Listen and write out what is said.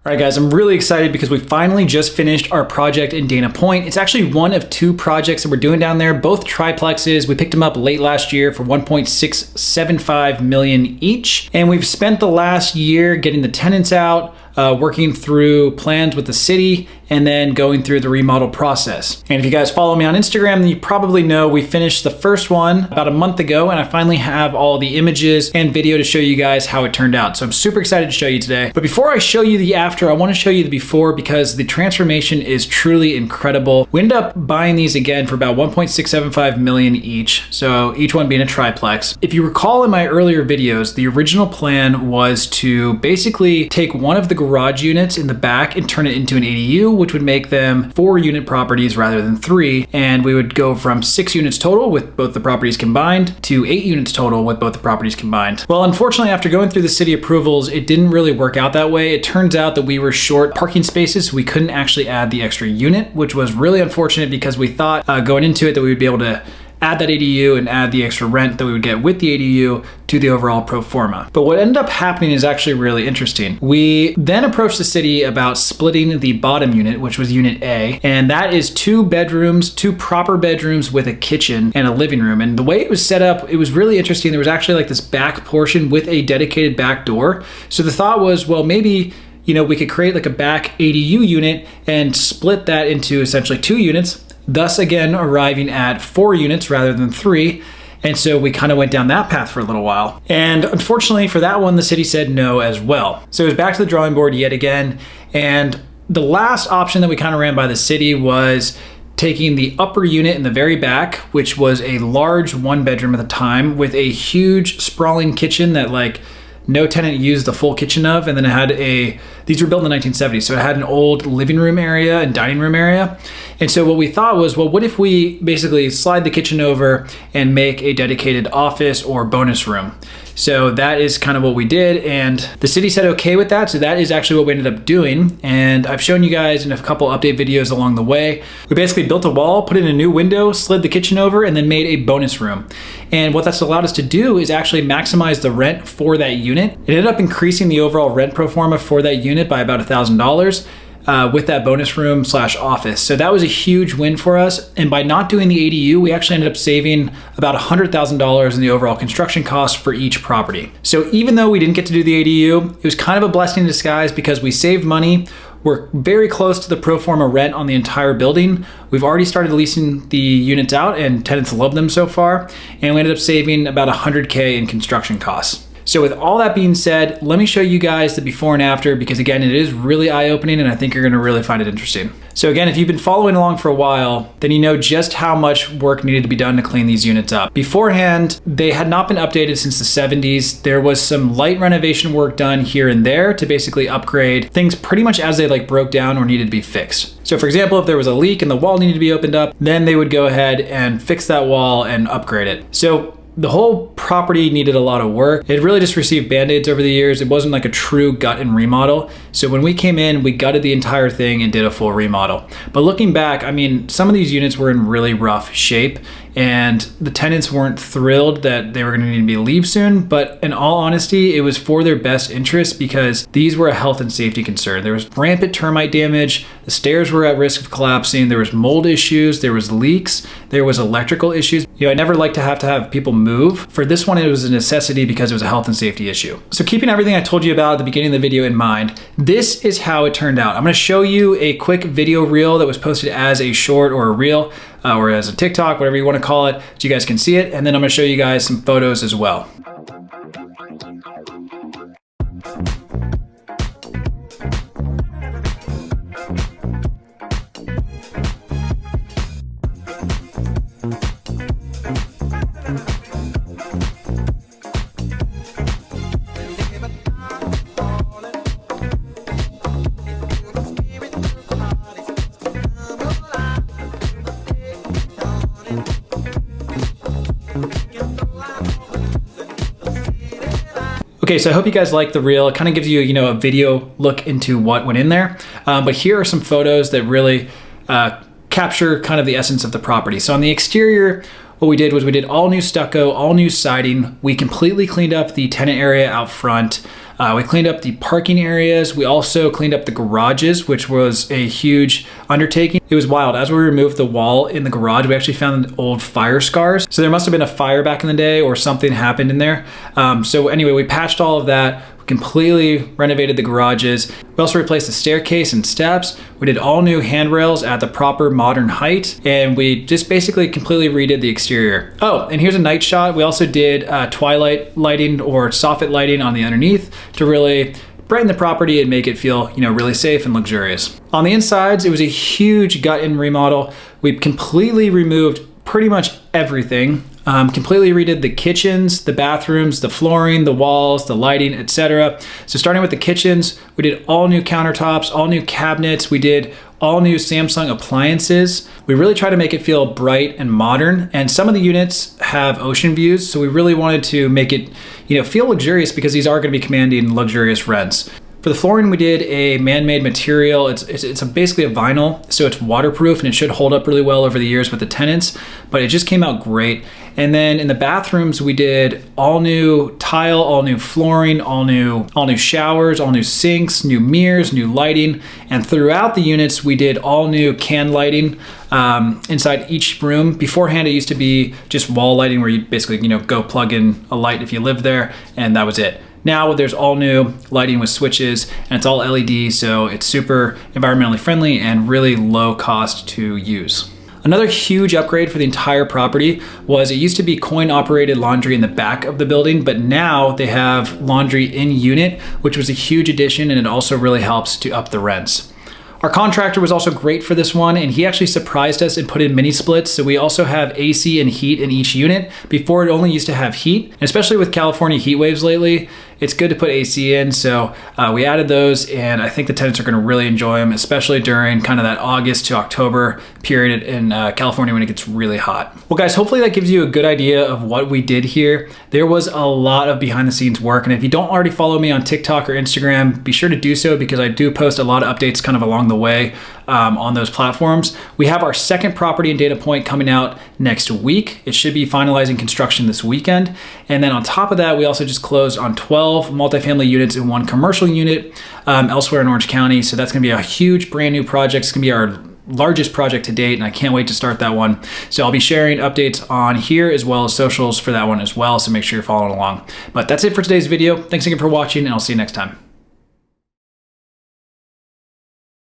All right, guys, I'm really excited because we finally just finished our project in Dana Point. It's actually one of two projects that we're doing down there, both triplexes. We picked them up late last year for $1.675 million each. And we've spent the last year getting the tenants out, working through plans with the city, and then going through the remodel process. And if you guys follow me on Instagram, then you probably know we finished the first one about a month ago, and I finally have all the images and video to show you guys how it turned out. So I'm super excited to show you today. But before I show you the after, I want to show you the before because the transformation is truly incredible. We ended up buying these again for about $1.675 million each, so each one being a triplex. If you recall in my earlier videos, the original plan was to basically take one of the garage units in the back and turn it into an ADU, which would make them 4-unit properties rather than 3. And we would go from 6 units total with both the properties combined to 8 units total with both the properties combined. Well, unfortunately, after going through the city approvals, it didn't really work out that way. It turns out that we were short parking spaces, so we couldn't actually add the extra unit, which was really unfortunate because we thought going into it that we would be able to add that ADU and add the extra rent that we would get with the ADU to the overall pro forma. But what ended up happening is actually really interesting. We then approached the city about splitting the bottom unit, which was unit A, and that is 2 bedrooms, 2 proper bedrooms with a kitchen and a living room. And the way it was set up, it was really interesting. There was actually like this back portion with a dedicated back door. So the thought was, well, maybe we could create like a back ADU unit and split that into essentially 2 units, thus again arriving at 4 units rather than 3. And so we kind of went down that path for a little while. And unfortunately for that one, the city said no as well. So it was back to the drawing board yet again. And the last option that we kind of ran by the city was taking the upper unit in the very back, which was a large 1-bedroom at the time with a huge sprawling kitchen that like no tenant used the full kitchen of, and then it had these were built in the 1970s, so it had an old living room area and dining room area. And so what we thought was, well, what if we basically slide the kitchen over and make a dedicated office or bonus room? So that is kind of what we did, and the city said okay with that, so that is actually what we ended up doing. And I've shown you guys in a couple update videos along the way. We basically built a wall, put in a new window, slid the kitchen over, and then made a bonus room. And what that's allowed us to do is actually maximize the rent for that unit. It ended up increasing the overall rent pro forma for that unit by about $1,000. With that bonus room / office. So that was a huge win for us. And by not doing the ADU, we actually ended up saving about $100,000 in the overall construction cost for each property. So even though we didn't get to do the ADU, it was kind of a blessing in disguise because we saved money. We're very close to the pro forma rent on the entire building. We've already started leasing the units out and tenants love them so far. And we ended up saving about $100K in construction costs. So with all that being said, let me show you guys the before and after because again, it is really eye-opening and I think you're gonna really find it interesting. So again, if you've been following along for a while, then you know just how much work needed to be done to clean these units up. Beforehand, they had not been updated since the 70s. There was some light renovation work done here and there to basically upgrade things pretty much as they like broke down or needed to be fixed. So for example, if there was a leak and the wall needed to be opened up, then they would go ahead and fix that wall and upgrade it. So the whole property needed a lot of work. It really just received band-aids over the years. It wasn't like a true gut and remodel. So when we came in, we gutted the entire thing and did a full remodel. But looking back, I mean, some of these units were in really rough shape and the tenants weren't thrilled that they were gonna need to leave soon. But in all honesty, it was for their best interest because these were a health and safety concern. There was rampant termite damage. The stairs were at risk of collapsing. There was mold issues. There was leaks. There was electrical issues. I never like to have people move. For this one, it was a necessity because it was a health and safety issue. So keeping everything I told you about at the beginning of the video in mind, this is how it turned out. I'm gonna show you a quick video reel that was posted as a short or a reel or as a TikTok, whatever you wanna call it, so you guys can see it. And then I'm gonna show you guys some photos as well. Okay, so I hope you guys like the reel. It kind of gives you, a video look into what went in there. But here are some photos that really capture kind of the essence of the property. So on the exterior, what we did was we did all new stucco, all new siding. We completely cleaned up the tenant area out front. We cleaned up the parking areas. We also cleaned up the garages, which was a huge undertaking. It was wild. As we removed the wall in the garage, we actually found old fire scars. So there must have been a fire back in the day or something happened in there. So anyway, we patched all of that. Completely renovated the garages. We also replaced the staircase and steps. We did all new handrails at the proper modern height, and we just basically completely redid the exterior. Oh, and here's a night shot. We also did twilight lighting or soffit lighting on the underneath to really brighten the property and make it feel, really safe and luxurious. On the insides, it was a huge gut-in remodel. We completely removed pretty much everything. Completely redid the kitchens, the bathrooms, the flooring, the walls, the lighting, etc. So starting with the kitchens, we did all new countertops, all new cabinets. We did all new Samsung appliances. We really try to make it feel bright and modern. And some of the units have ocean views. So we really wanted to make it, feel luxurious because these are going to be commanding luxurious rents. For the flooring, we did a man-made material. It's basically a vinyl, so it's waterproof and it should hold up really well over the years with the tenants, but it just came out great. And then in the bathrooms, we did all new tile, all new flooring, all new showers, all new sinks, new mirrors, new lighting. And throughout the units, we did all new can lighting inside each room. Beforehand, it used to be just wall lighting where you basically, go plug in a light if you lived there, and that was it. Now there's all new lighting with switches, and it's all LED, so it's super environmentally friendly and really low cost to use. Another huge upgrade for the entire property was it used to be coin-operated laundry in the back of the building, but now they have laundry in unit, which was a huge addition, and it also really helps to up the rents. Our contractor was also great for this one, and he actually surprised us and put in mini splits. So we also have AC and heat in each unit. Before, it only used to have heat, and especially with California heat waves lately, it's good to put AC in. So we added those, and I think the tenants are going to really enjoy them, especially during kind of that August to October period in California when it gets really hot. Well, guys, hopefully that gives you a good idea of what we did here. There was a lot of behind the scenes work, and if you don't already follow me on TikTok or Instagram, be sure to do so because I do post a lot of updates kind of along the way on those platforms. We have our second property in Dana Point coming out next week. It should be finalizing construction this weekend. And then on top of that, we also just closed on 12 multifamily units and 1 commercial unit elsewhere in Orange County. So that's gonna be a huge brand new project. It's gonna be our largest project to date, and I can't wait to start that one. So I'll be sharing updates on here as well as socials for that one as well. So make sure you're following along. But that's it for today's video. Thanks again for watching, and I'll see you next time.